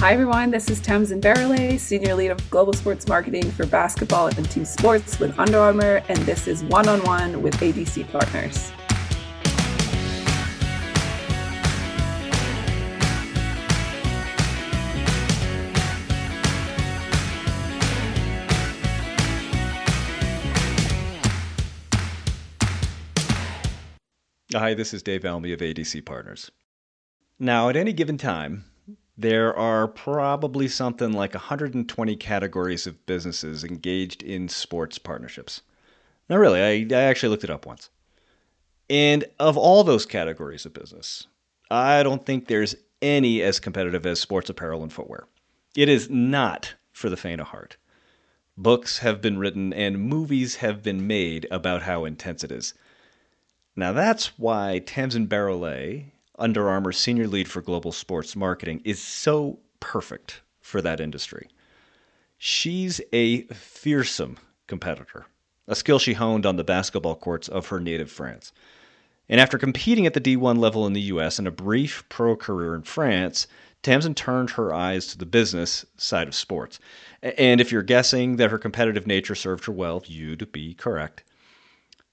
Hi everyone, this is Tamzin Barriolhet, Senior Lead of Global Sports Marketing for basketball and team sports with Under Armour, and this is One-on-One with ADC Partners. Hi, this is Dave Almy of ADC Partners. Now, at any given time, there are probably something like 120 categories of businesses engaged in sports partnerships. Now, really, I actually looked it up once. And of all those categories of business, I don't think there's any as competitive as sports apparel and footwear. It is not for the faint of heart. Books have been written and movies have been made about how intense it is. Now that's why Tamzin Barriolhet, Under Armour's Senior Lead for Global Sports Marketing, is so perfect for that industry. She's a fearsome competitor, a skill she honed on the basketball courts of her native France. And after competing at the D1 level in the US and a brief pro career in France, Tamzin turned her eyes to the business side of sports. And if you're guessing that her competitive nature served her well, you'd be correct.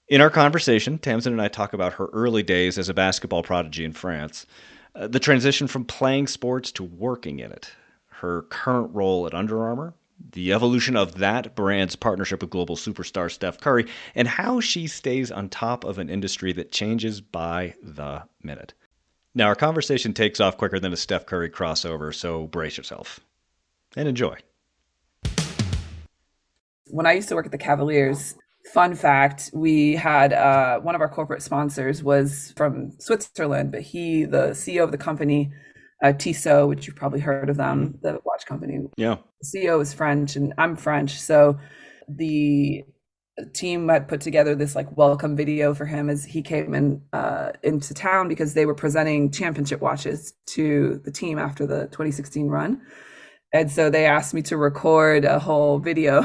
In our conversation, Tamzin and I talk about her early days as a basketball prodigy in France, the transition from playing sports to working in it, her current role at Under Armour, the evolution of that brand's partnership with global superstar Steph Curry, and how she stays on top of an industry that changes by the minute. Now, our conversation takes off quicker than a Steph Curry crossover, so brace yourself and enjoy. When I used to work at the Cavaliers, fun fact, we had one of our corporate sponsors was from Switzerland, but the CEO of the company, Tissot, which you've probably heard of them, the watch company. Yeah. The CEO is French and I'm French. So the team had put together this like welcome video for him as he came into town because they were presenting championship watches to the team after the 2016 run. And so they asked me to record a whole video,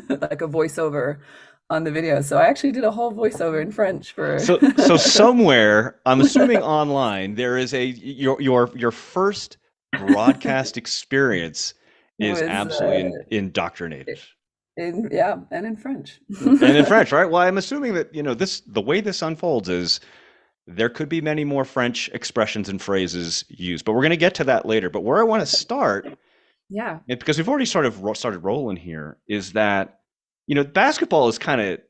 like a voiceover on the video. So I actually did a whole voiceover in French for. So somewhere, I'm assuming online, there is your first broadcast experience is absolutely indoctrinated. And in French. And in French, right? Well, I'm assuming that the way this unfolds is there could be many more French expressions and phrases used, but we're going to get to that later. But where I want to start, because we've already started rolling here, is that basketball is kind of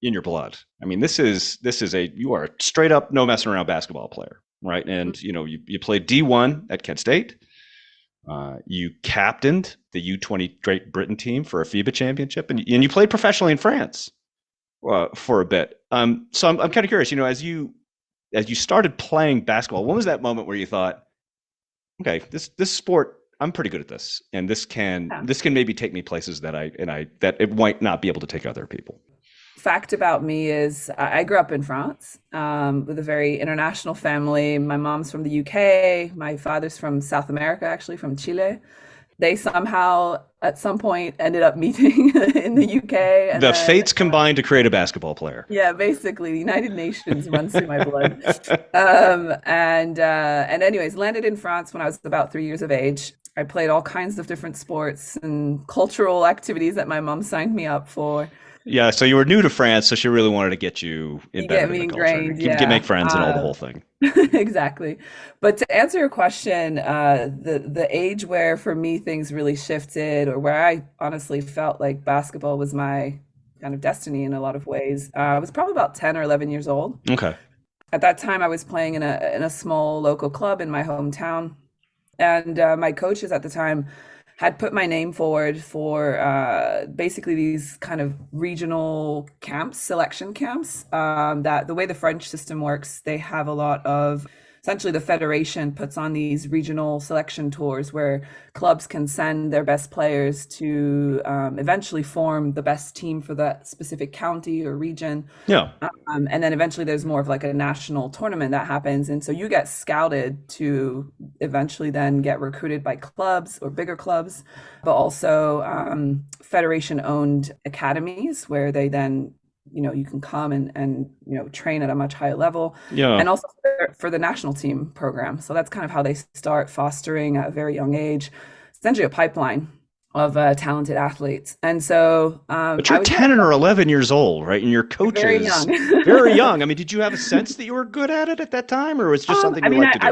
in your blood. I mean, you are a straight up no messing around basketball player, right? And you played D1 at Kent State. You captained the U20 Great Britain team for a FIBA championship, and you played professionally in France for a bit. So I'm kind of curious, as you started playing basketball, when was that moment where you thought, okay, this sport, I'm pretty good at this, and this can maybe take me places that it might not be able to take other people. Fact about me is I grew up in France with a very international family. My mom's from the UK. My father's from South America, actually from Chile. They somehow at some point ended up meeting in the UK. And the fates combined to create a basketball player. Yeah, basically the United Nations runs through my blood. And anyways, landed in France when I was about 3 years of age. I played all kinds of different sports and cultural activities that my mom signed me up for. Yeah, so you were new to France, so she really wanted to get you embedded in the culture, make friends and all the whole thing. Exactly. But to answer your question, the age where for me things really shifted, or where I honestly felt like basketball was my kind of destiny in a lot of ways, I was probably about 10 or 11 years old. Okay. At that time, I was playing in a small local club in my hometown. And my coaches at the time had put my name forward for basically these kind of regional camps, selection camps, that the way the French system works, they have a lot of, essentially the federation puts on these regional selection tours where clubs can send their best players to eventually form the best team for that specific county or region. Yeah. And then eventually there's more of like a national tournament that happens. And so you get scouted to eventually then get recruited by clubs or bigger clubs, but also federation owned academies where they then you can come and train at a much higher level, Yeah. and also for the national team program. So that's kind of how they start fostering at a very young age, essentially a pipeline of talented athletes. And so But you're I was 10 very or lucky, 11 years old, right? And your very coaches, young. very young. I mean, did you have a sense that you were good at it at that time, or was it just something I you mean, liked to do?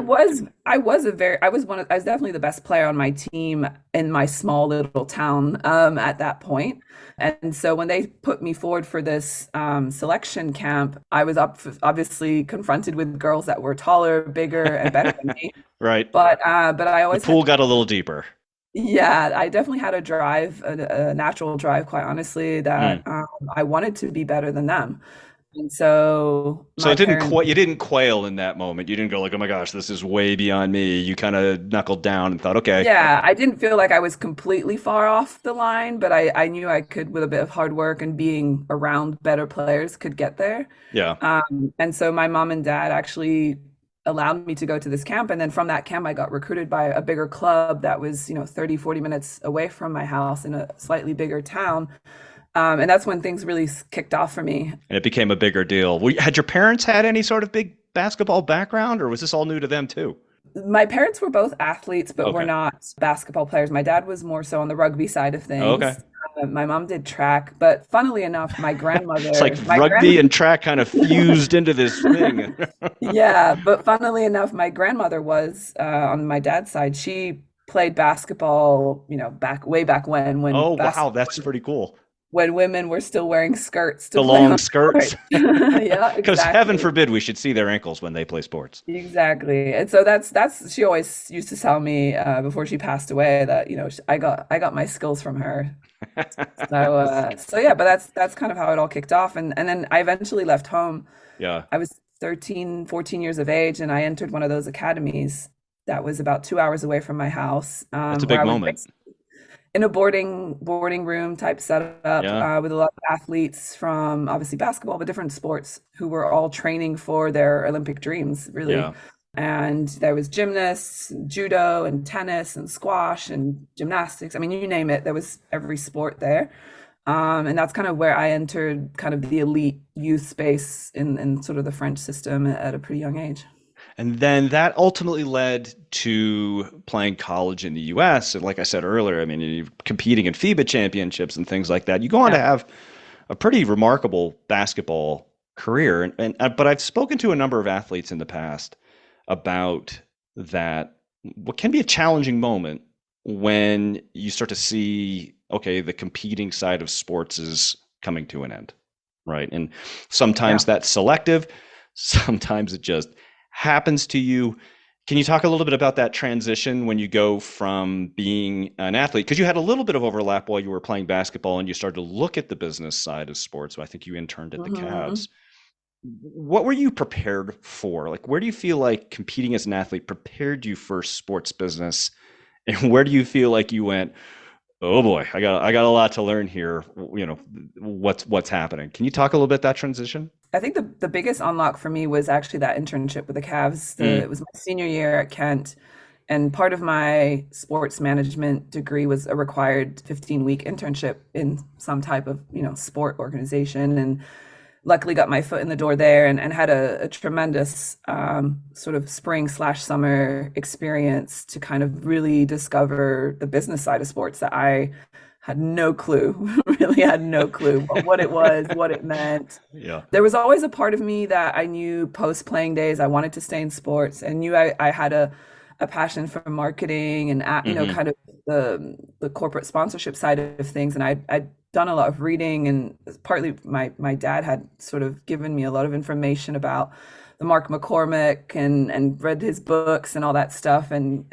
I was definitely the best player on my team in my small little town at that point. And so when they put me forward for this selection camp, I was obviously confronted with girls that were taller, bigger, and better than me. Right. But I The always pool had, got a little deeper. yeah, I definitely had a drive, a natural drive, quite honestly, Mm. that I wanted to be better than them. And so So my it didn't parents. quite, you didn't quail in that moment. You didn't go like, "Oh my gosh, this is way beyond me." You kind of knuckled down and thought, "Okay, Yeah, I didn't feel like I was completely far off the line, but I knew I could, with a bit of hard work and being around better players, could get there. yeah, And so my mom and dad actually allowed me to go to this camp. And then from that camp, I got recruited by a bigger club that was, 30, 40 minutes away from my house in a slightly bigger town. And that's when things really kicked off for me. and it became a bigger deal." Had your parents had any sort of big basketball background, or was this all new to them too? My parents were both athletes, but were Okay. not basketball players. My dad was more so on the rugby side of Okay. things. My mom did track, but funnily enough, It's like my rugby grandmother, and track kind of fused into this thing. yeah, but funnily enough, my grandmother was on my dad's side. She played basketball, way back Oh, wow, that's pretty cool. when women were still wearing skirts to The play long on court. skirts. Yeah, Because heaven exactly. forbid we should see their ankles when they play sports. Exactly. And so that's she always used to tell me before she passed away that, I got my skills from her. So yeah, but that's kind of how it all kicked off. And then I eventually left home. Yeah, I was 13, 14 years of age, and I entered one of those academies that was about 2 hours away from my house, that's a where big I was moment. in a boarding room type setup Yeah, with a lot of athletes from obviously basketball, but different sports who were all training for their Olympic dreams, really. yeah. And there was gymnasts, judo, and tennis, and squash, and gymnastics. I mean, you name it, there was every sport there. And that's kind of where I entered kind of the elite youth space in sort of the French system at a pretty young age. And then that ultimately led to playing college in the US. And like I said earlier, I mean, you're competing in FIBA championships and things like that. You go on to Yeah. have a pretty remarkable basketball career. But I've spoken to a number of athletes in the past about that, what can be a challenging moment when you start to see, okay, the competing side of sports is coming to an end, right? And Yeah. sometimes that's selective, sometimes it just happens to you. Can you talk a little bit about that transition when you go from being an athlete? Because you had a little bit of overlap while you were playing basketball and you started to look at the business side of sports. So I think you interned at the Hmm. Cavs. What were you prepared for? Like, where do you feel like competing as an athlete prepared you for sports business? And where do you feel like you went, oh boy, I got a lot to learn here. What's happening? Can you talk a little bit that transition? I think the biggest unlock for me was actually that internship with the Cavs. It Mm, was my senior year at Kent, and part of my sports management degree was a required 15-week internship in some type of, sport organization. And luckily got my foot in the door there and had a tremendous sort of spring slash summer experience to kind of really discover the business side of sports that I had no clue, really had no clue what it was, what it meant. yeah. There was always a part of me that I knew post playing days I wanted to stay in sports and knew I had a passion for marketing and Hmm. kind of the corporate sponsorship side of things. And I'd done a lot of reading, and partly my dad had sort of given me a lot of information about the Mark McCormick and read his books and all that stuff. And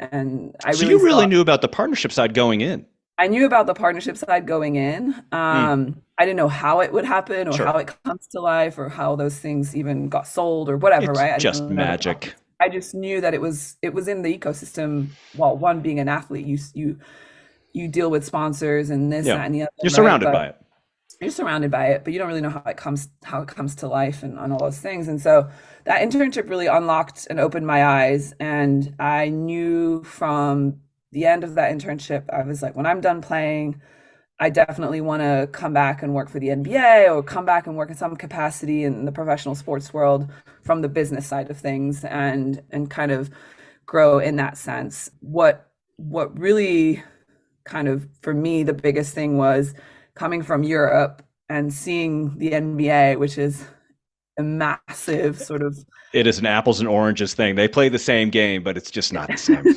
I So really you really saw knew about the partnership side going in. I knew about the partnership side going in. Mm, I didn't know how it would happen or sure. how it comes to life or how those things even got sold or whatever, It's right? I just didn't know the magic. process. I just knew that it was in the ecosystem. Well, one being an athlete, you deal with sponsors and this, Yeah. that, and the other, You're right? surrounded But by it. you're surrounded by it, but you don't really know how it comes to life and all those things. And so that internship really unlocked and opened my eyes. And I knew from the end of that internship, I was like, when I'm done playing, I definitely want to come back and work for the NBA or come back and work in some capacity in the professional sports world from the business side of things and kind of grow in that sense. What really kind of for me the biggest thing was coming from Europe and seeing the NBA, which is a massive sort of It is an apples and oranges thing. They play the same game, but it's just not the same.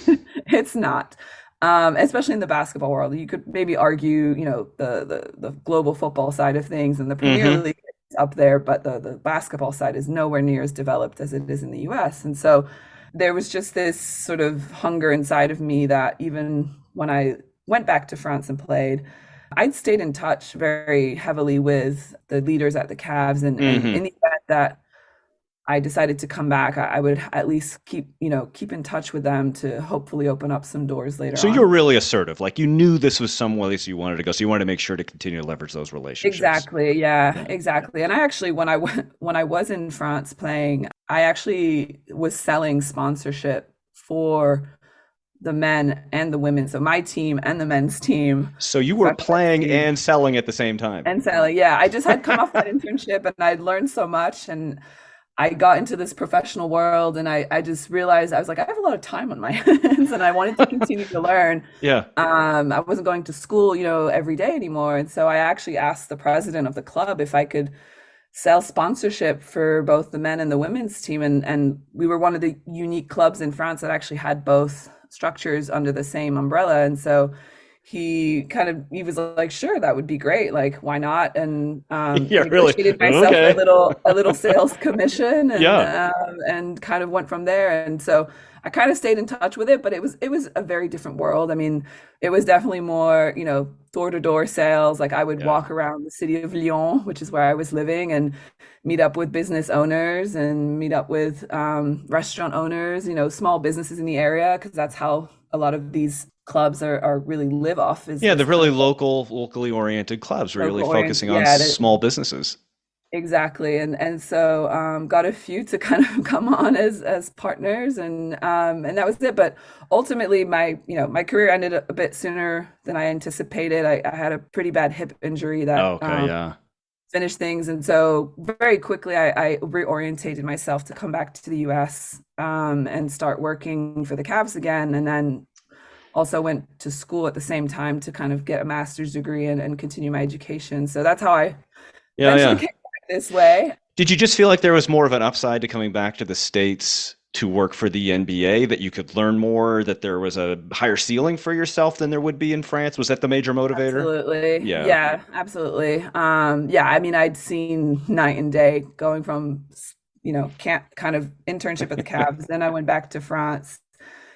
it's not. Especially in the basketball world, you could maybe argue, the global football side of things and the Premier Hmm. League is up there, but the basketball side is nowhere near as developed as it is in the US. And so there was just this sort of hunger inside of me that even when I went back to France and played, I'd stayed in touch very heavily with the leaders at the Cavs, and in Hmm. the event that I decided to come back, I would at least keep in touch with them to hopefully open up some doors later So you were on. really assertive. Like you knew this was some place you wanted to go. So you wanted to make sure to continue to leverage those relationships. Exactly. Yeah, Yeah. exactly. And I actually, when I was in France playing, I actually was selling sponsorship for the men and the women. So my team and the men's team, So you were professional men's playing team, and selling at the same time. and selling. Yeah, I just had come off that internship and I'd learned so much, and I got into this professional world, and I just realized I was like, I have a lot of time on my hands and I wanted to continue to learn. Yeah. I wasn't going to school, every day anymore. And so I actually asked the president of the club if I could sell sponsorship for both the men and the women's team. And we were one of the unique clubs in France that actually had both structures under the same umbrella. And so he was like, sure, that would be great. Like, why not? And Yeah, really. negotiated myself Okay. a little sales commission, Yeah. and kind of went from there. And so I kind of stayed in touch with it, but it was a very different world. I mean, it was definitely more, door to door sales. Like I would Yeah. walk around the city of Lyon, which is where I was living, and meet up with business owners and meet up with restaurant owners, small businesses in the area, because that's how a lot of these clubs are really live off is Yeah, the just kind really of locally oriented clubs really local oriented. focusing on Yeah, small businesses. exactly. And so got a few to kind of come on as partners, and that was it. But ultimately my career ended a bit sooner than I anticipated. I had a pretty bad hip injury that Okay, yeah. finished things, and so very quickly I reorientated myself to come back to the US, and start working for the Cavs again, and then also went to school at the same time to kind of get a master's degree and continue my education. So that's how I Yeah, eventually yeah. came back this way. Did you just feel like there was more of an upside to coming back to the States to work for the NBA, that you could learn more, that there was a higher ceiling for yourself than there would be in France? Was that the major motivator? Absolutely. Yeah. Yeah, absolutely. Yeah, I mean, I'd seen night and day going from, can't kind of internship at the Cavs. Then I went back to France.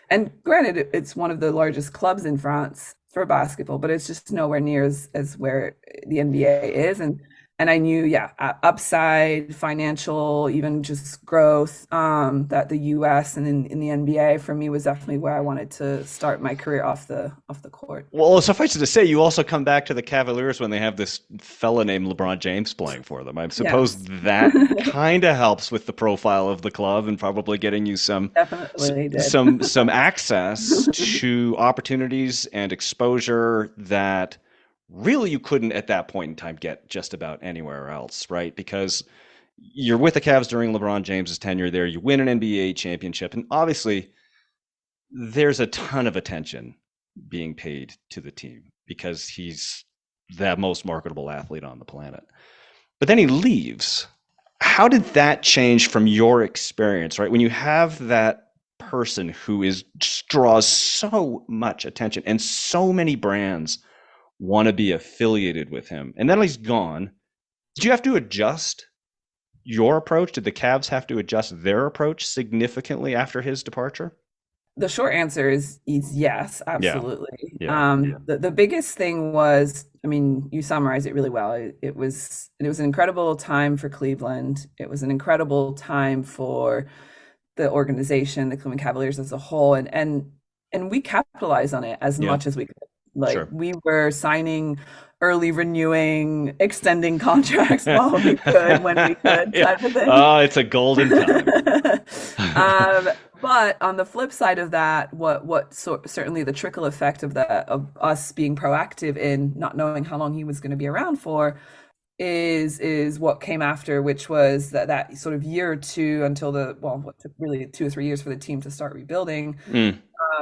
And granted, it's one of the largest clubs in France for basketball, but it's just nowhere near as where the NBA is. And I knew, yeah, upside, financial, even just growth, that the US and in the NBA for me was definitely where I wanted to start my career off the court. Well, suffice it to say, you also come back to the Cavaliers when they have this fella named LeBron James playing for them. I suppose Yes. that kind of helps with the profile of the club and probably getting you Definitely did. some access to opportunities and exposure that really you couldn't at that point in time get just about anywhere else, right? Because you're with the Cavs during LeBron James's tenure there, you win an NBA championship, and obviously there's a ton of attention being paid to the team because he's the most marketable athlete on the planet. But then he leaves. How did that change from your experience, right? When you have that person who draws so much attention and so many brands want to be affiliated with him, and then he's gone. Did you have to adjust your approach? Did the Cavs have to adjust their approach significantly after his departure? The short answer is yes, Yeah, absolutely. yeah, The biggest thing was, I mean, you summarized it really well. It was an incredible time for Cleveland. It was an incredible time for the organization, the Cleveland Cavaliers as a whole, and we capitalized on it as yeah, much as we could. Like sure. we were signing, early renewing, extending contracts while we could, when we could, Yeah. type of thing. It's a golden time. But on the flip side of that, certainly the trickle effect of us being proactive in not knowing how long he was going to be around for is what came after, which was that sort of year or two until what took really 2 or 3 years for the team to start rebuilding, Mm,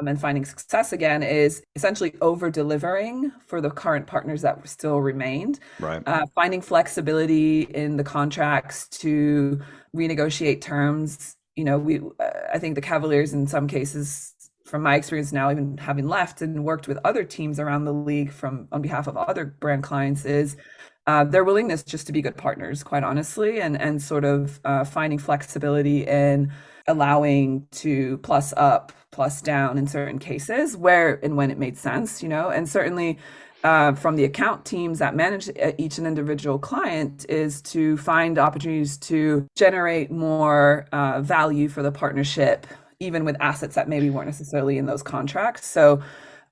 and finding success again, is essentially over delivering for the current partners that still remained, right. finding flexibility in the contracts to renegotiate terms. I think the Cavaliers, in some cases, from my experience now, even having left and worked with other teams around the league from on behalf of other brand clients, is their willingness just to be good partners, quite honestly, and sort of finding flexibility in allowing to plus up, plus down in certain cases where and when it made sense, and certainly from the account teams that manage each and individual client is to find opportunities to generate more value for the partnership, even with assets that maybe weren't necessarily in those contracts. So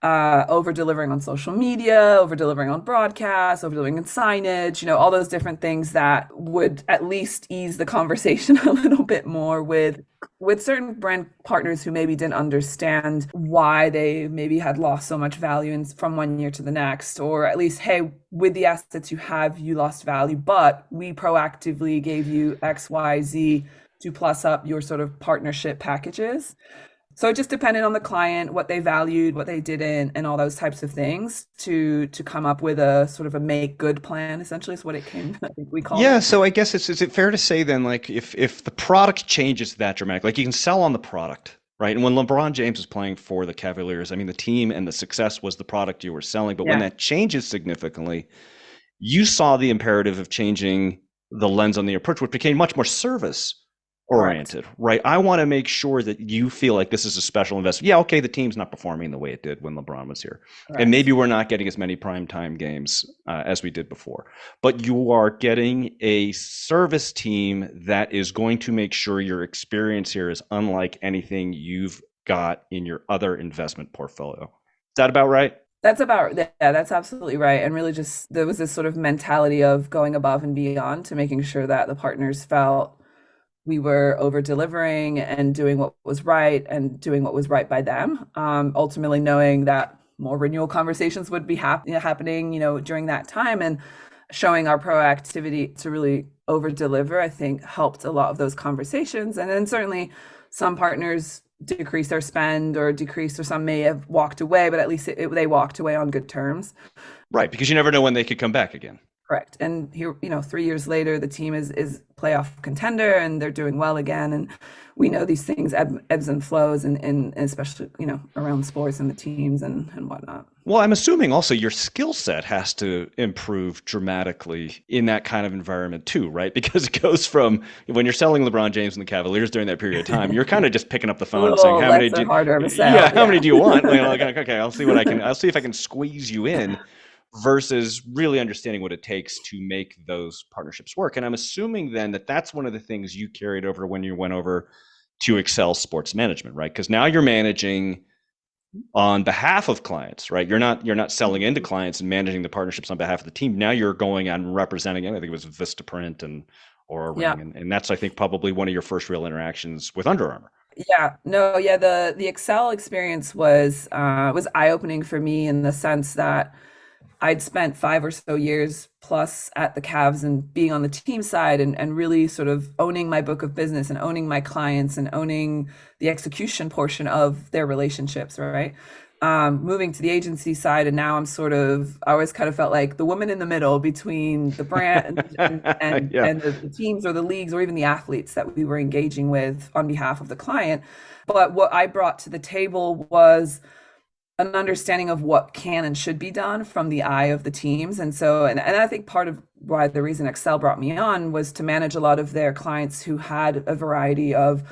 over delivering on social media, over delivering on broadcasts, over delivering on signage, all those different things that would at least ease the conversation a little bit more with certain brand partners who maybe didn't understand why they maybe had lost so much value from one year to the next, or at least, hey, with the assets you have, you lost value, but we proactively gave you X, Y, Z to plus up your sort of partnership packages. So it just depended on the client, what they valued, what they didn't, and all those types of things to come up with a sort of a make good plan, essentially is what it came, I think we called Yeah, it. so I guess is it fair to say then, like, if the product changes that dramatic, like you can sell on the product, right? And when LeBron James was playing for the Cavaliers, I mean, the team and the success was the product you were selling. But when Yeah, that changes significantly, you saw the imperative of changing the lens on the approach, which became much more service correct. oriented, right? I want to make sure that you feel like this is a special investment. Yeah, okay, the team's not performing the way it did when LeBron was here. And Correct. maybe we're not getting as many primetime games as we did before. But you are getting a service team that is going to make sure your experience here is unlike anything you've got in your other investment portfolio. Is that about right? Yeah, that's absolutely right. And really just there was this sort of mentality of going above and beyond to making sure that the partners felt we were over delivering and doing what was right and doing what was right by them. Ultimately knowing that more renewal conversations would be happening, during that time, and showing our proactivity to really over deliver, I think helped a lot of those conversations. And then certainly some partners decrease their spend or decrease, or some may have walked away, but at least they walked away on good terms. Right, because you never know when they could come back again. Correct. And here, 3 years later, the team is playoff contender and they're doing well again. And we know these things ebbs and flows, and especially, around sports and the teams and whatnot. Well, I'm assuming also your skill set has to improve dramatically in that kind of environment too, right? Because it goes from when you're selling LeBron James and the Cavaliers during that period of time, you're kind of just picking up the A phone and saying, little "How many less do or harder of a yeah, sell. how Yeah. many do you want?" Like, okay, I'll see what I can. I'll see if I can squeeze you in, versus really understanding what it takes to make those partnerships work. And I'm assuming then that that's one of the things you carried over when you went over to Excel Sports Management, right? Because now you're managing on behalf of clients, right? You're not selling into clients and managing the partnerships on behalf of the team. Now you're going and representing, I think it was Vistaprint and Aura Yeah. Ring, and that's, I think, probably one of your first real interactions with Under Armour. Yeah. No, yeah, the Excel experience was eye-opening for me in the sense that I'd spent 5 or so years plus at the Cavs and being on the team side, and really sort of owning my book of business and owning my clients and owning the execution portion of their relationships, right? Moving to the agency side, and now I always kind of felt like the woman in the middle between the brand Yeah. and the teams or the leagues or even the athletes that we were engaging with on behalf of the client. But what I brought to the table was an understanding of what can and should be done from the eye of the teams. And I think part of why the reason Excel brought me on was to manage a lot of their clients who had a variety of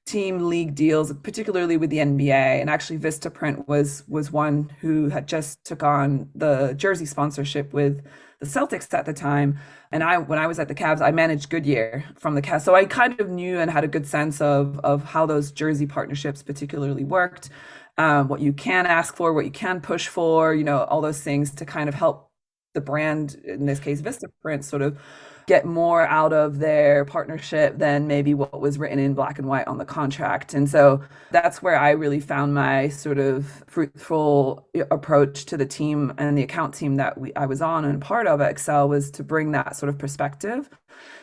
team league deals, particularly with the NBA. And actually Vistaprint was one who had just took on the jersey sponsorship with the Celtics at the time. And when I was at the Cavs, I managed Goodyear from the Cavs. So I kind of knew and had a good sense of how those jersey partnerships particularly worked, what you can ask for, what you can push for, all those things to kind of help the brand, in this case Vistaprint, sort of get more out of their partnership than maybe what was written in black and white on the contract. And so that's where I really found my sort of fruitful approach to the team and the account team that I was on and part of at Excel, was to bring that sort of perspective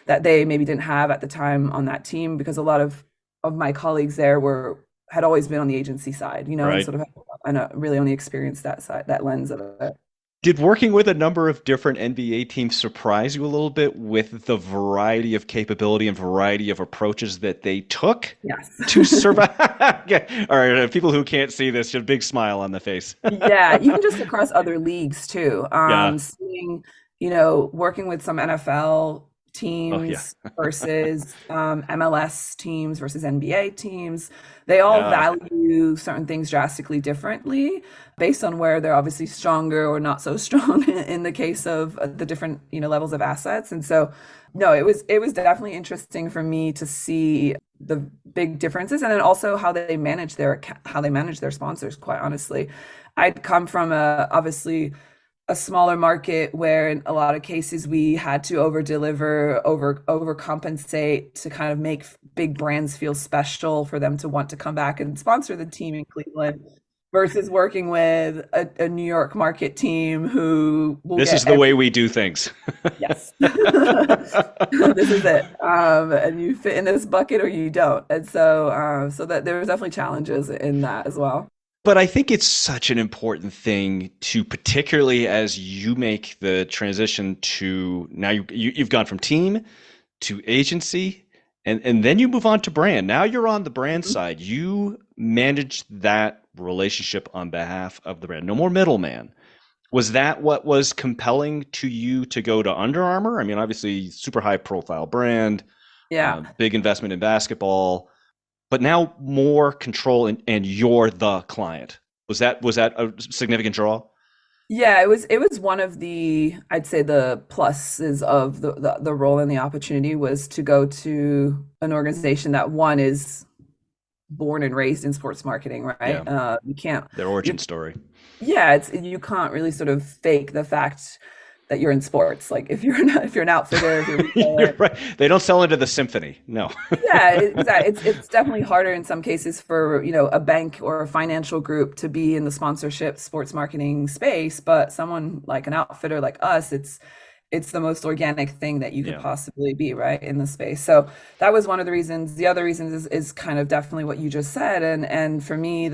that they maybe didn't have at the time on that team, because a lot of my colleagues there had always been on the agency side, and Right. sort of and really only experienced that side, that lens of it. Did working with a number of different NBA teams surprise you a little bit with the variety of capability and variety of approaches that they took Yes. to survive? Yeah. All right, people who can't see this, just a big smile on the face. Yeah, even just across other leagues too. Yeah. Seeing, working with some NFL Oh, yeah. teams versus MLS teams versus NBA teams, they all Yeah. value certain things drastically differently based on where they're obviously stronger or not so strong in the case of the different, levels of assets. And so, no, it was definitely interesting for me to see the big differences, and then also how they manage their sponsors, quite honestly. I'd come from obviously a smaller market where in a lot of cases we had to over deliver, overcompensate to kind of make big brands feel special for them to want to come back and sponsor the team in Cleveland, versus working with a New York market team who will This get is the way we do things. yes. This is it. And you fit in this bucket or you don't. And so that there was definitely challenges in that as well. But I think it's such an important thing to, particularly as you make the transition to now you've gone from team to agency, and then you move on to brand. Now you're on the brand Mhm. side. You manage that relationship on behalf of the brand. No more middleman. Was that what was compelling to you to go to Under Armour? I mean, obviously, super high profile brand, Yeah. big investment in basketball, but now more control, and you're the client. Was that a significant draw? Yeah, it was one of the, I'd say, the pluses of the role and the opportunity, was to go to an organization that, one, is born and raised in sports marketing, right? Yeah, You can't their you origin story. Yeah, you can't really sort of fake the fact that you're in sports. Like if you're an outfitter, if you're a You're retailer, right. They don't sell into the symphony. No. yeah, exactly. It's definitely harder in some cases for, a bank or a financial group to be in the sponsorship sports marketing space, but someone like an outfitter like us, it's the most organic thing that you could Yeah. possibly be, right, in the space. So that was one of the reasons. The other reasons is kind of definitely what you just said, and for me,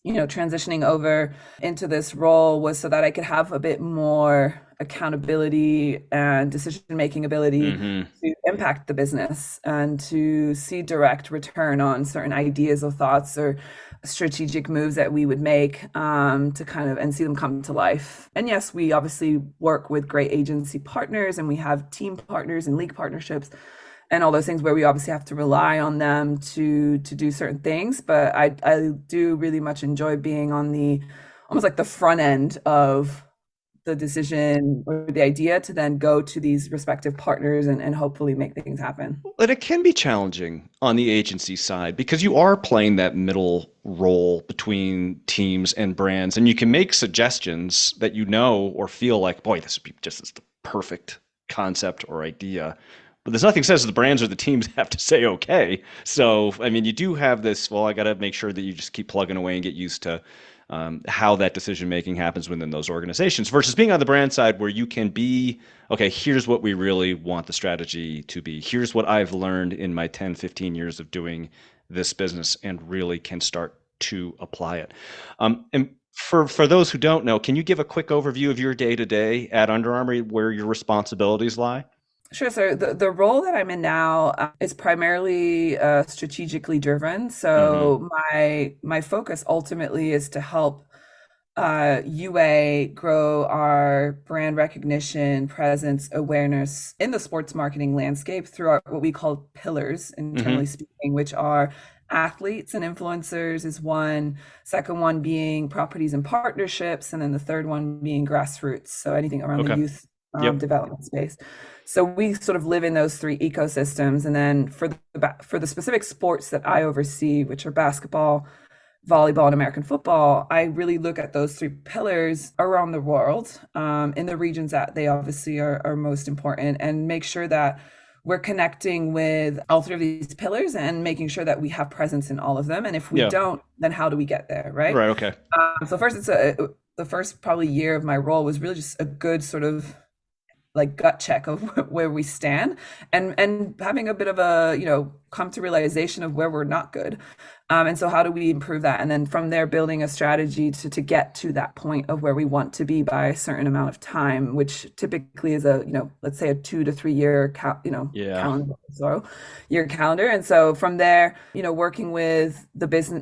transitioning over into this role was so that I could have a bit more accountability and decision-making ability Hmm. to impact the business and to see direct return on certain ideas or thoughts or strategic moves that we would make, to kind of and see them come to life. And yes, we obviously work with great agency partners, and we have team partners and league partnerships and all those things where we obviously have to rely on them to do certain things. But I do really much enjoy being on the almost like the front end of the decision or the idea to then go to these respective partners and hopefully make things happen. But it can be challenging on the agency side because you are playing that middle role between teams and brands, and you can make suggestions that or feel like, boy, this would be just the perfect concept or idea. But there's nothing says the brands or the teams have to say okay. So, I mean, you do have this, well, I got to make sure that you just keep plugging away and get used to how that decision making happens within those organizations versus being on the brand side where you can be, okay, here's what we really want the strategy to be. Here's what I've learned in my 10, 15 years of doing this business and really can start to apply it. And for those who don't know, can you give a quick overview of your day to day at Under Armour, where your responsibilities lie? Sure. So the role that I'm in now is primarily strategically driven. Hmm. So my focus ultimately is to help UA grow our brand recognition, presence, awareness in the sports marketing landscape through what we call pillars, internally Hmm. speaking, which are athletes and influencers is one, second one being properties and partnerships, and then the third one being grassroots. So anything around the Okay. youth Yep. development space. So we sort of live in those three ecosystems. And then for the specific sports that I oversee, which are basketball, volleyball and American football, I really look at those three pillars around the world, in the regions that they obviously are most important, and make sure that we're connecting with all three of these pillars and making sure that we have presence in all of them. And if we Yeah. don't, then how do we get there, right? Right. Okay. So first, the first probably year of my role was really just a good sort of like gut check of where we stand, and having a bit of a come to realization of where we're not good, and so how do we improve that, and then from there building a strategy to get to that point of where we want to be by a certain amount of time, which typically is a let's say a 2 to 3 year Yeah. calendar, so year calendar. And so from there, working with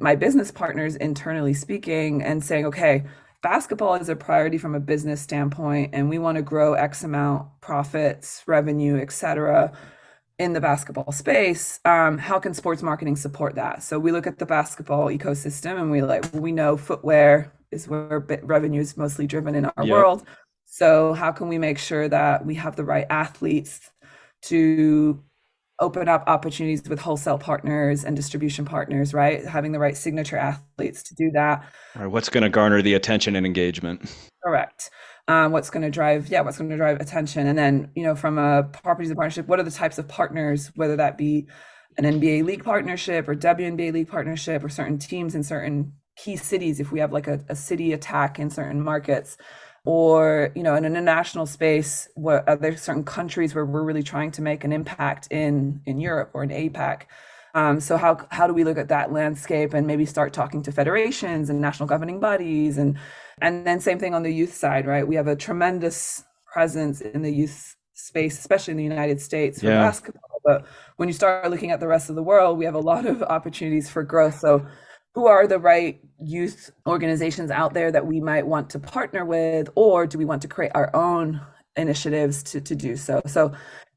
my business partners internally speaking and saying, okay, basketball is a priority from a business standpoint, and we want to grow X amount profits, revenue, etc. in the basketball space. How can sports marketing support that? So we look at the basketball ecosystem, and we know footwear is where revenue is mostly driven in our Yep. world. So how can we make sure that we have the right athletes to open up opportunities with wholesale partners and distribution partners, right? Having the right signature athletes to do that. Right. What's going to garner the attention and engagement? Correct. What's going to drive attention? And then, from a properties and partnership, what are the types of partners, whether that be an NBA league partnership or WNBA league partnership, or certain teams in certain key cities, if we have like a city attack in certain markets, or in an international space, what are there certain countries where we're really trying to make an impact in Europe or in APAC. So how do we look at that landscape and maybe start talking to federations and national governing bodies, and then same thing on the youth side, right? We have a tremendous presence in the youth space, especially in the United States for Yeah. basketball. But when you start looking at the rest of the world, we have a lot of opportunities for growth. So who are the right youth organizations out there that we might want to partner with, or do we want to create our own initiatives to do so? So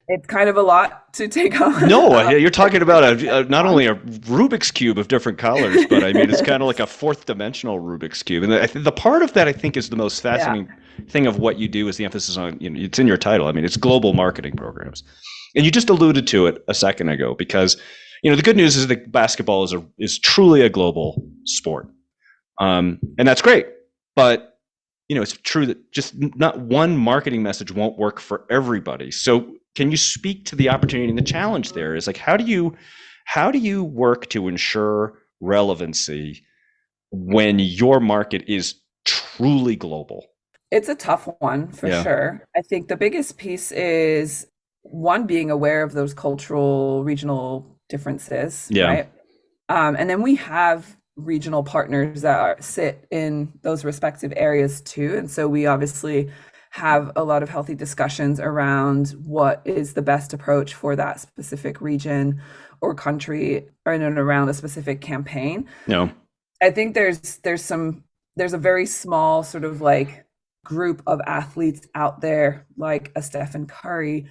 it's kind of a lot to take on. No, you're talking about not only a Rubik's cube of different colors, but I mean it's kind of like a fourth dimensional Rubik's cube. And the part of that I think is the most Yeah. fascinating thing of what you do is the emphasis on, it's in your title. I mean, it's global marketing programs, and you just alluded to it a second ago because the good news is that basketball is truly a global sport, and that's great. But it's true that just not one marketing message won't work for everybody. So can you speak to the opportunity and the challenge there? Is like, how do you work to ensure relevancy when your market is truly global? It's a tough one for Yeah. sure. I think the biggest piece is one, being aware of those cultural, regional differences, Yeah. right? And then we have regional partners that sit in those respective areas too. And so we obviously have a lot of healthy discussions around what is the best approach for that specific region or country, or in and around a specific campaign. No. I think there's a very small sort of like group of athletes out there, like a Stephen Curry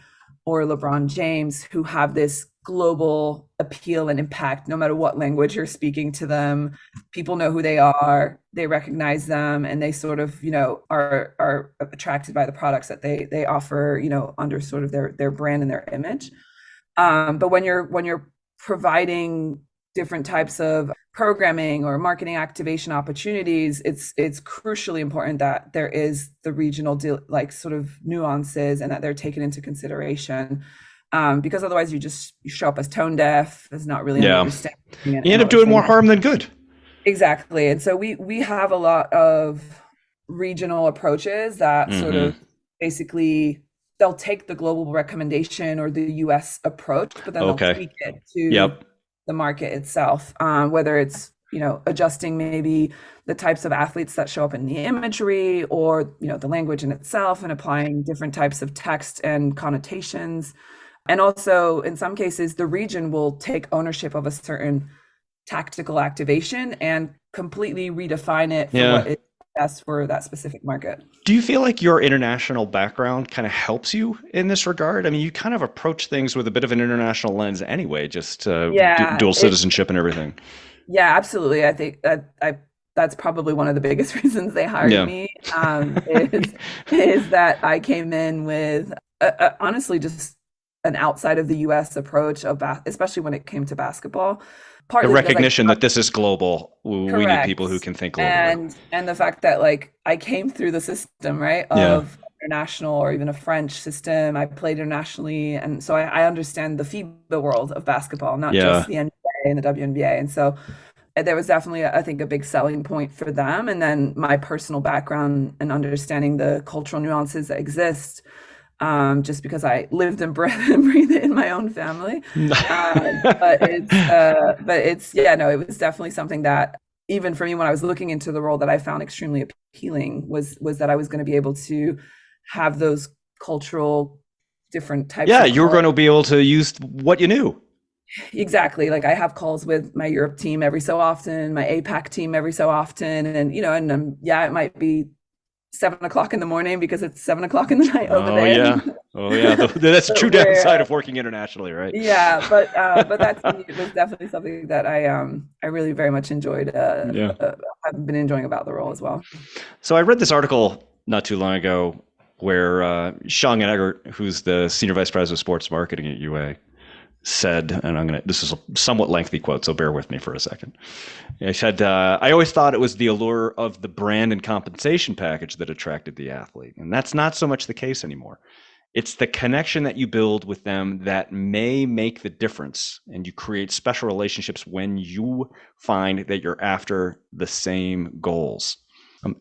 or LeBron James, who have this global appeal and impact. No matter what language you're speaking to them, people know who they are, they recognize them, and they sort of are attracted by the products that they offer, under sort of their brand and their image. But when you're providing different types of programming or marketing activation opportunities, it's crucially important that there is the regional like sort of nuances, and that they're taken into consideration, because otherwise you show up as tone deaf, as not really Yeah. understanding You end up doing more harm than good. Exactly. And so we have a lot of regional approaches that sort Mhm. of basically they'll take the global recommendation or the US approach, but then they'll Okay. tweak it to Yep. the market itself, whether it's adjusting maybe the types of athletes that show up in the imagery, or the language in itself, and applying different types of text and connotations. And also in some cases the region will take ownership of a certain tactical activation and completely redefine it for Yeah. what is best for that specific market. Do you feel like your international background kind of helps you in this regard? I mean, you kind of approach things with a bit of an international lens anyway, just Yeah, dual citizenship and everything. yeah, absolutely. I think that's probably one of the biggest reasons they hired Yeah. me, is that I came in with honestly just an outside of the US approach of especially when it came to basketball. The partly because I recognition that this is global. We need people correct. who can think globally. And the fact that like I came through the system, right, Yeah. of international or even a French system. I played internationally, and so I understand the FIBA world of basketball, not just Yeah. the NBA and the WNBA. And so there was definitely, I think, a big selling point for them. And then my personal background and understanding the cultural nuances that exist, just because I lived and breathed it in my own family. But it's yeah, no, it was definitely something that even for me when I was looking into the role that I found extremely appealing was that I was going to be able to have those cultural different types Yeah, of you were calls. going to be able to use what you knew. Exactly. Like I have calls with my Europe team every so often, my APAC team every so often, and and yeah, it might be 7 o'clock in the morning because it's 7 o'clock in the night over Oh there. yeah. Oh yeah. That's a true Where downside of working internationally, right? Yeah, but that to me was definitely something that I really very much enjoyed. Yeah. I've been enjoying about the role as well. So I read this article not too long ago where Sean Eggert, who's the senior vice president of sports marketing at UA, said, and this is a somewhat lengthy quote, so bear with me for a second. He said, I always thought it was the allure of the brand and compensation package that attracted the athlete. And that's not so much the case anymore. It's the connection that you build with them that may make the difference. And you create special relationships when you find that you're after the same goals.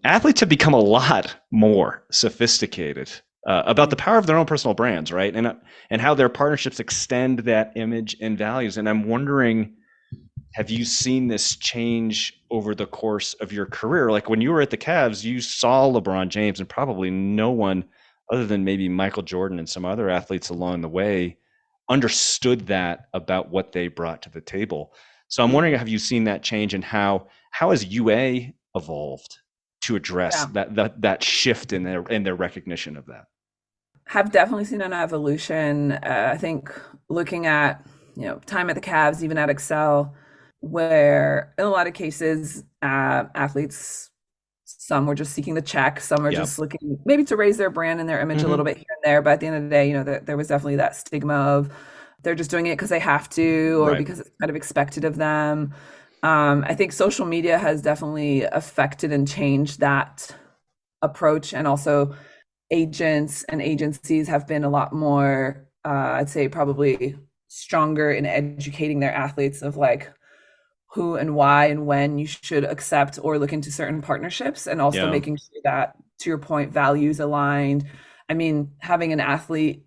Athletes have become a lot more sophisticated about the power of their own personal brands, right? And how their partnerships extend that image and values. And I'm wondering, have you seen this change over the course of your career? Like when you were at the Cavs, you saw LeBron James, and probably no one other than maybe Michael Jordan and some other athletes along the way understood that about what they brought to the table. So I'm wondering, Mm, have you seen that change, and how has UA evolved to address yeah, that shift in their recognition of that? have definitely seen an evolution. I think looking at time at the Cavs, even at Excel, where in a lot of cases athletes, some were just seeking the check, some were Yeah. just looking maybe to raise their brand and their image a little Hmm. bit here and there. But at the end of the day, there was definitely that stigma of they're just doing it because they have to or Right. because it's kind of expected of them. I think social media has definitely affected and changed that approach. And also, agents and agencies have been a lot more, I'd say, probably stronger in educating their athletes of like who and why and when you should accept or look into certain partnerships, and also Yeah. making sure that, to your point, values aligned. I mean, having an athlete,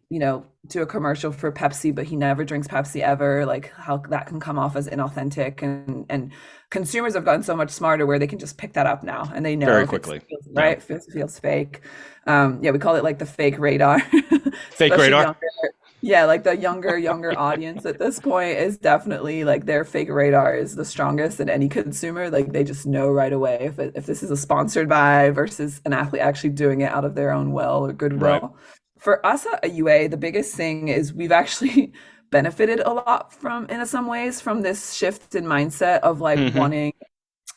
do a commercial for Pepsi, but he never drinks Pepsi ever, like how that can come off as inauthentic. And consumers have gotten so much smarter where they can just pick that up now and they know Very if it quickly. feels Yeah. right, feels fake. Yeah, we call it like the fake radar, Fake especially radar. younger. Yeah, like the younger audience at this point is definitely like their fake radar is the strongest in any consumer. Like they just know right away if this is a sponsored by versus an athlete actually doing it out of their own will or Right. goodwill. For us at UA, the biggest thing is we've actually benefited a lot from, in some ways, from this shift in mindset of like Hmm. wanting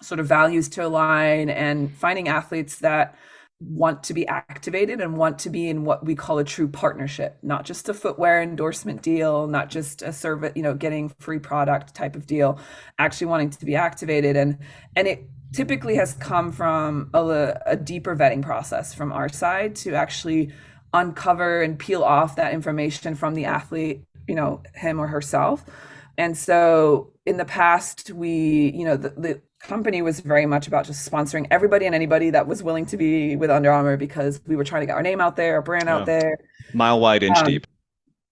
sort of values to align and finding athletes that want to be activated and want to be in what we call a true partnership, not just a footwear endorsement deal, not just a service, getting free product type of deal, actually wanting to be activated. And it typically has come from a deeper vetting process from our side to actually uncover and peel off that information from the athlete, him or herself. And so in the past, the company was very much about just sponsoring everybody and anybody that was willing to be with Under Armour because we were trying to get our name out there, our brand out Yeah. there. Mile wide, inch Um, deep.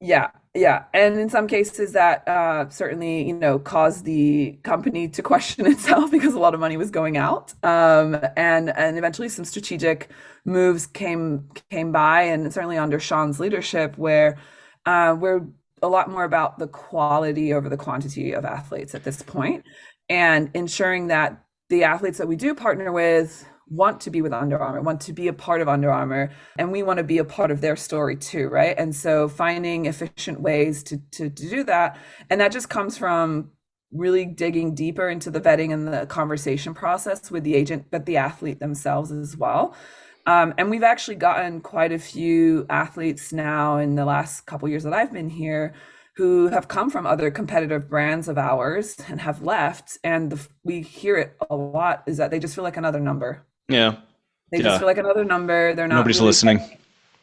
yeah, yeah. And in some cases that certainly, caused the company to question itself because a lot of money was going out. And eventually some strategic moves came by, and certainly under Sean's leadership, where we're a lot more about the quality over the quantity of athletes at this point, and ensuring that the athletes that we do partner with want to be with Under Armour, want to be a part of Under Armour, and we want to be a part of their story too, right? And so finding efficient ways to do that, and that just comes from really digging deeper into the vetting and the conversation process with the agent, but the athlete themselves as well. And we've actually gotten quite a few athletes now in the last couple years that I've been here who have come from other competitive brands of ours and have left. And we hear it a lot is that they just feel like another number. Yeah. They just Yeah. feel like another number. They're not Nobody's really, listening.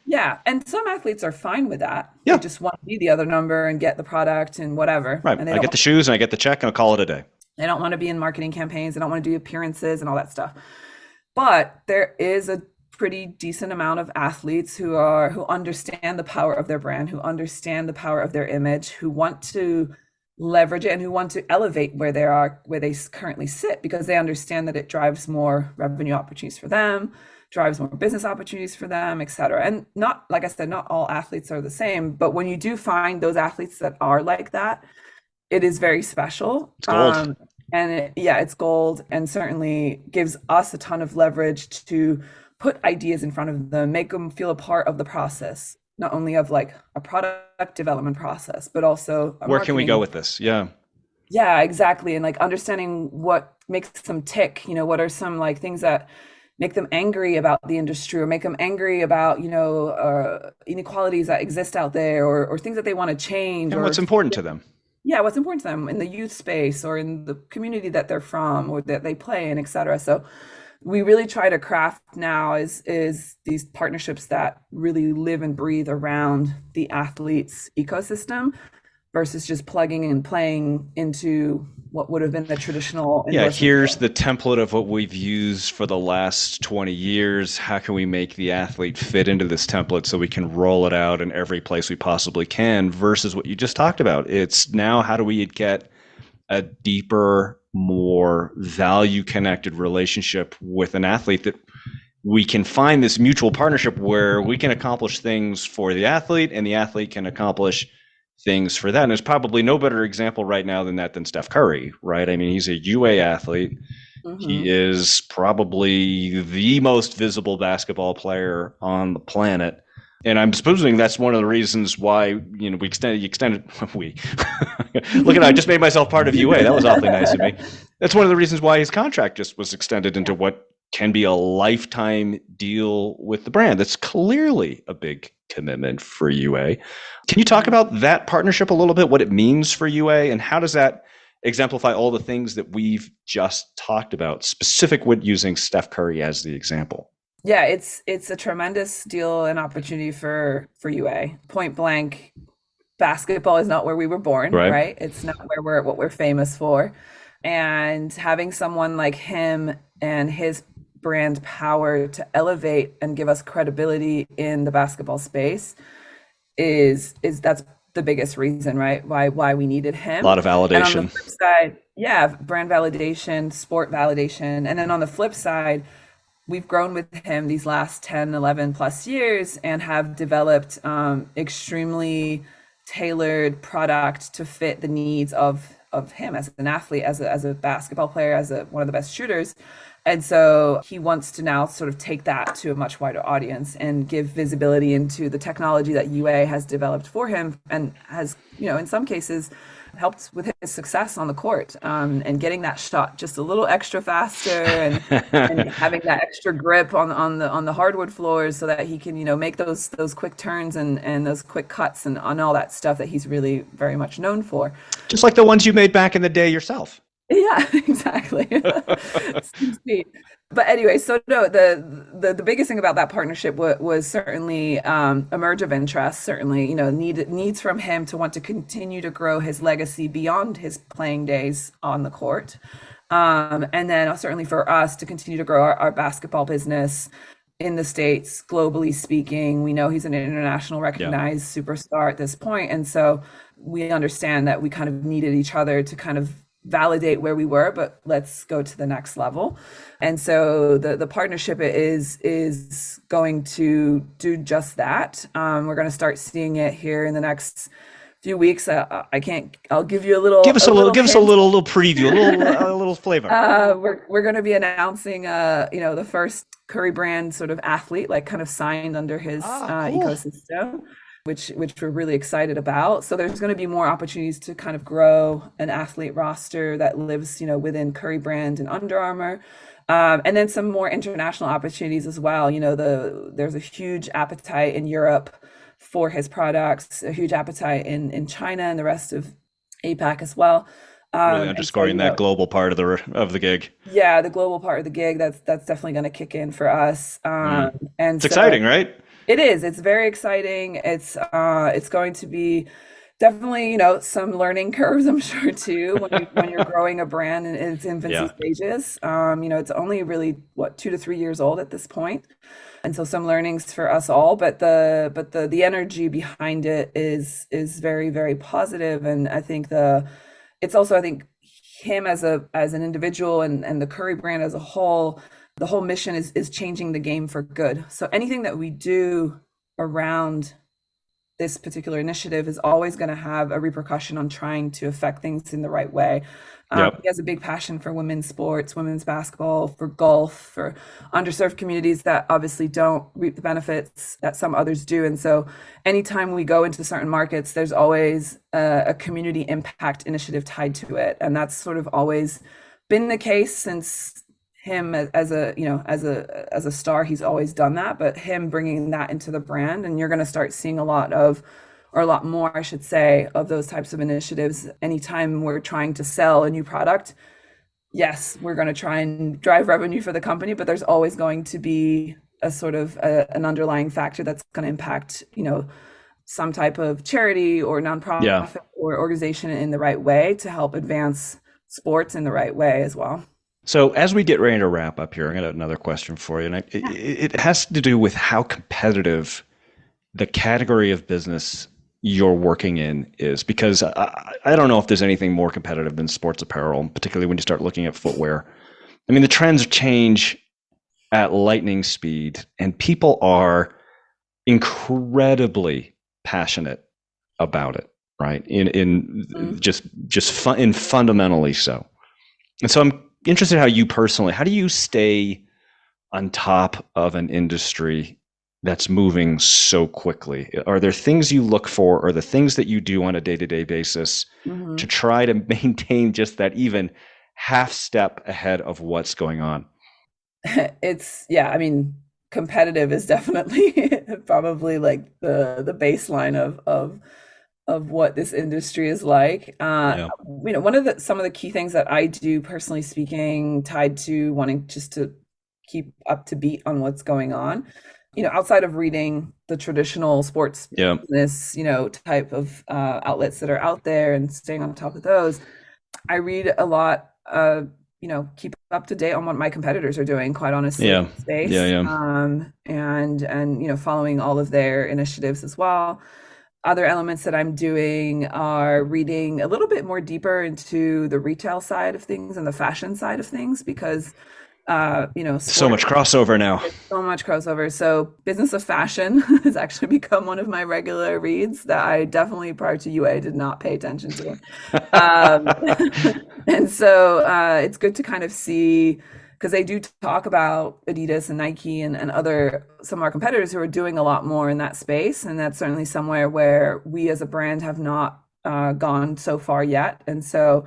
yeah. And some athletes are fine with that. They Yeah. just want to be the other number and get the product and whatever. Right. And I get the shoes and I get the check and I'll call it a day. they don't want to be in marketing campaigns. They don't want to do appearances and all that stuff. But there is a pretty decent amount of athletes who understand the power of their brand, who understand the power of their image, who want to leverage it and who want to elevate where they currently sit, because they understand that it drives more revenue opportunities for them, drives more business opportunities for them, et cetera. And not, like I said, not all athletes are the same, but when you do find those athletes that are like that, it is very special. It's gold. And it's gold, and certainly gives us a ton of leverage to put ideas in front of them, make them feel a part of the process, not only of like a product development process, but also a Where can we go marketing. with this? Yeah. Yeah, exactly. And like understanding what makes them tick, what are some like things that make them angry about the industry or make them angry about, inequalities that exist out there, or things that they want to change, And or what's important to them? yeah, what's important to them in the youth space or in the community that they're from or that they play in, et cetera. So we really try to craft now is these partnerships that really live and breathe around the athlete's ecosystem versus just plugging and playing into what would have been the traditional Yeah, endorsement here's deal. the template of what we've used for the last 20 years. How can we make the athlete fit into this template so we can roll it out in every place we possibly can versus what you just talked about? It's now how do we get a deeper, more value connected relationship with an athlete that we can find this mutual partnership where we can accomplish things for the athlete and the athlete can accomplish things for that. And there's probably no better example right now than Steph Curry, right? I mean, he's a UA athlete. He Hmm. is probably the most visible basketball player on the planet. And I'm supposing that's one of the reasons why, we extended we look at I just made myself part of UA. That was awfully nice of me. That's one of the reasons why his contract just was extended into Yeah. what can be a lifetime deal with the brand. That's clearly a big commitment for UA. Can you talk Mhm. about that partnership a little bit, what it means for UA, and how does that exemplify all the things that we've just talked about, specific with using Steph Curry as the example? Yeah, it's a tremendous deal and opportunity for UA. Point blank, basketball is not where we were born, Right? right? It's not what we're famous for. And having someone like him and his brand power to elevate and give us credibility in the basketball space is that's the biggest reason, right? Why we needed A him. lot of And on the validation. flip side, yeah, brand validation, sport validation. And then on the flip side, we've grown with him these last 10, 11 plus years and have developed extremely tailored product to fit the needs of him as an athlete, as a basketball player, as one of the best shooters. And so he wants to now sort of take that to a much wider audience and give visibility into the technology that UA has developed for him and has, in some cases, helped with his success on the court, and getting that shot just a little extra faster and having that extra grip on the hardwood floors so that he can make those quick turns and those quick cuts and on all that stuff that he's really very much known for. Just like the ones you made back in the day yourself. Yeah, exactly. Same speed. But anyway, so no, the biggest thing about that partnership was certainly a merge of interests. Certainly, needs from him to want to continue to grow his legacy beyond his playing days on the court, and then certainly for us to continue to grow our basketball business in the States, globally speaking. We know he's an international Yeah. recognized superstar at this point, and so we understand that we kind of needed each other to kind of validate where we were, but let's go to the next level. And so the partnership is going to do just that. We're going to start seeing it here in the next few weeks. I can't. I'll give you Give us a hint. little preview, a little flavor. We're going to be announcing, the first Curry brand sort of athlete, like kind of signed under his Cool. ecosystem, which we're really excited about. So there's going to be more opportunities to kind of grow an athlete roster that lives, within Curry brand and Under Armour. And then some more international opportunities as well. There's a huge appetite in Europe for his products, a huge appetite in China and the rest of APAC as well. Really And so, underscoring that global part of the gig. yeah, the global part of the gig, that's definitely going to kick in for us. Mm. And It's so exciting, right? it is. It's very exciting. It's going to be definitely, some learning curves, I'm sure too, when you're growing a brand in its infancy Yeah. stages. It's only really what 2 to 3 years old at this point, and so some learnings for us all. But the energy behind it is very, very positive, and I think it's also, I think, him as an individual and the Curry brand as a whole. The whole mission is changing the game for good. So anything that we do around this particular initiative is always going to have a repercussion on trying to affect things in the right way. Yep. He has a big passion for women's sports, women's basketball, for golf, for underserved communities that obviously don't reap the benefits that some others do. And so anytime we go into certain markets, there's always a community impact initiative tied to it. And that's sort of always been the case since him as a star. He's always done that, but him bringing that into the brand, and you're going to start seeing a lot more, I should say, of those types of initiatives anytime we're trying to sell a new product. Yes, we're going to try and drive revenue for the company, but there's always going to be a sort of an underlying factor that's going to impact, some type of charity or Yeah. nonprofit or organization in the right way to help advance sports in the right way as well. So as we get ready to wrap up here, I got another question for you, and it has to do with how competitive the category of business you're working in is, because I don't know if there's anything more competitive than sports apparel, particularly when you start looking at footwear. I mean, the trends change at lightning speed, and people are incredibly passionate about it, right? In Mhm. just fun, and fundamentally so. And so I'm interested how do you stay on top of an industry that's moving so quickly? Are there things you look for, or the things that you do on a day-to-day basis to Mhm. try to maintain just that even half step ahead of what's going on? Yeah, I mean, competitive is definitely probably like the baseline of what this industry is like. Yeah. One of the some of the key things that I do personally speaking, tied to wanting just to keep up to beat on what's going on, outside of reading the traditional sports Yeah. business, type of outlets that are out there and staying on top of those. I read a lot, keep up to date on what my competitors are doing, quite honestly, in Yeah. the Yeah. space, Yeah. and following all of their initiatives as well. Other elements that I'm doing are reading a little bit more deeper into the retail side of things and the fashion side of things, because So sport, much crossover now. there's so much crossover. So business of fashion has actually become one of my regular reads that I definitely, prior to UA, did not pay attention to. Um, and so it's good to kind of see, because they do talk about Adidas and Nike and other some of our competitors who are doing a lot more in that space, and that's certainly somewhere where we as a brand have not gone so far yet. And so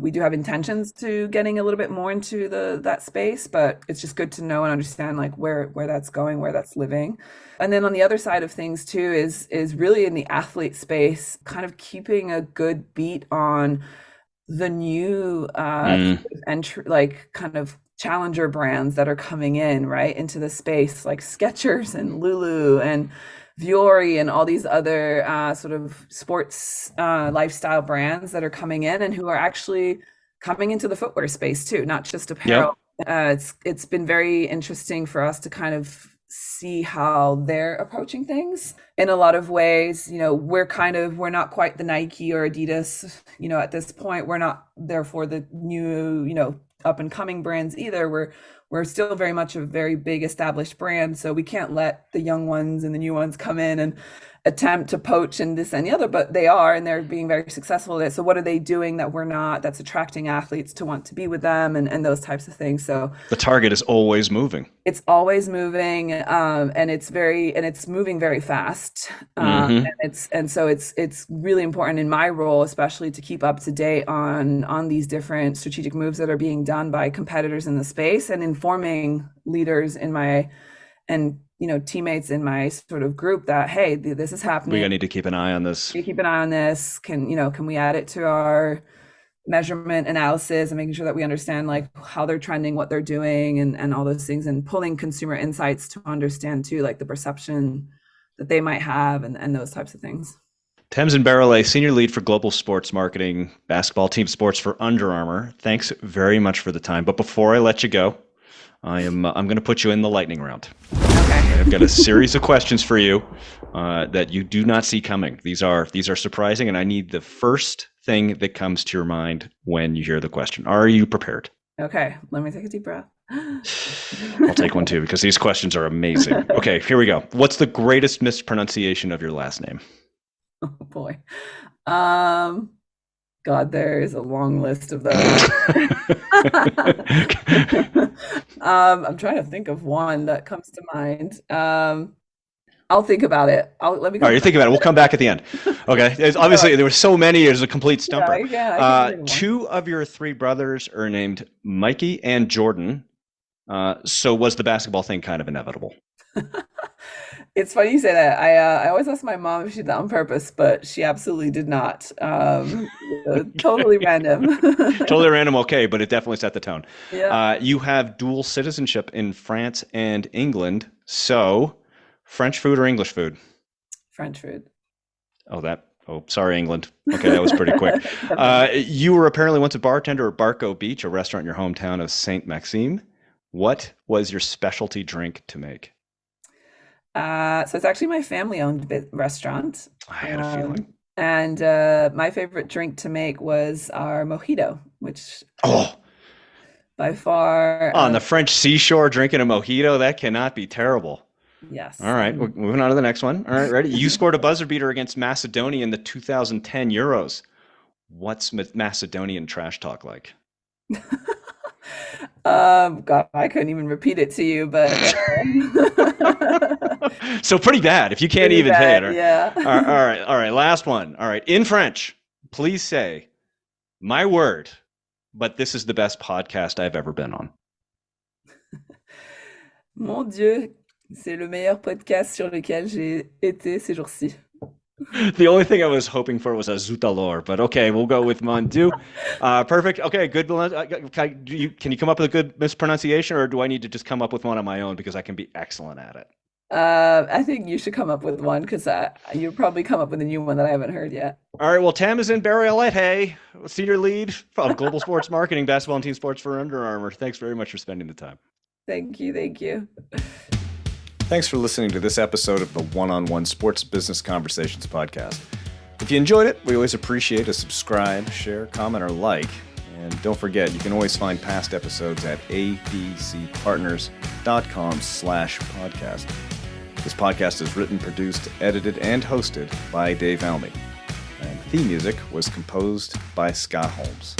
we do have intentions to getting a little bit more into the that space, but it's just good to know and understand like where that's going, where that's living. And then on the other side of things too is really in the athlete space, kind of keeping a good beat on the new Mm. entry, like kind of challenger brands that are coming in right into the space, like Skechers and Lulu and Vuori and all these other sort of sports lifestyle brands that are coming in and who are actually coming into the footwear space too, not just apparel. Yep. It's been very interesting for us to kind of see how they're approaching things in a lot of ways. We're not quite the Nike or Adidas, at this point. We're not therefore the new, up and coming brands either. We're still very much a very big established brand, so we can't let the young ones and the new ones come in and attempt to poach and this and the other, but they are, and they're being very successful at it. So what are they doing that we're not, that's attracting athletes to want to be with them, and those types of things. So The target is always moving. it's always moving, and it's moving very fast, Hmm. and so it's really important in my role, especially to keep up to date on these different strategic moves that are being done by competitors in the space, and informing leaders and teammates in my sort of group that, hey, this is We happening. gotta need to keep an eye on this. We keep an eye on this. Can we add it to our measurement analysis and making sure that we understand like how they're trending, what they're doing, and all those things, and pulling consumer insights to understand too, like the perception that they might have, and those types of things. Tamzin Barriolhet, Senior Lead for Global Sports Marketing, Basketball Team Sports for Under Armour. Thanks very much for the time. But before I let you go, I'm going to put you in the lightning round. Okay. I've got a series of questions for you that you do not see coming. These are surprising, and I need the first thing that comes to your mind when you hear the question. Are you prepared? Okay. Let me take a deep breath. I'll take one too, because these questions are amazing. Okay, here we go. What's the greatest mispronunciation of your last name? Oh boy. God, there is a long list of those. I'm trying to think of one that comes to mind. I'll think about it. Let me All go. right, you think about it. We'll come back at the end. Okay. Obviously, there were so many. It was a complete stumper. Yeah, I can think of one. Two of your three brothers are named Mikey and Jordan. So was the basketball thing kind of inevitable? It's funny you say that. I always ask my mom if she did that on purpose, but she absolutely did not. Totally random. Totally random, okay, but it definitely set the tone. Yeah. You have dual citizenship in France and England. So French food or English food? French food. Oh, sorry, England. Okay, that was pretty quick. You were apparently once a bartender at Barco Beach, a restaurant in your hometown of Saint Maxime. What was your specialty drink to make? So it's actually my family-owned restaurant. I had a feeling. And my favorite drink to make was our mojito, which Oh, by far, on the French seashore drinking a mojito, that cannot be terrible. yes. All right, we're moving on to the next one. All right, ready? You scored a buzzer beater against Macedonia in the 2010 Euros. What's Macedonian trash talk like? God, I couldn't even repeat it to you, but So pretty bad if you can't pretty even say it. bad, All right. yeah. All right, last one. All right, in French, please say my word, but this is the best podcast I've ever been on. Mon Dieu, c'est le meilleur podcast sur lequel j'ai été ces jours-ci. The only thing I was hoping for was a Zutalor, but okay, we'll go with Mondu. Perfect. Okay, good. Can you come up with a good mispronunciation, or do I need to just come up with one on my own because I can be excellent at it? I think you should come up with one because you'll probably come up with a new one that I haven't heard yet. All right. Well, Tamzin Barriolhet, Senior Lead of Global Sports Marketing, Basketball and Team Sports for Under Armour. Thanks very much for spending the time. Thank you. Thank you. Thanks for listening to this episode of the One-on-One Sports Business Conversations podcast. If you enjoyed it, we always appreciate a subscribe, share, comment, or like. And don't forget, you can always find past episodes at abcpartners.com/podcast. This podcast is written, produced, edited, and hosted by Dave Almy. And theme music was composed by Scott Holmes.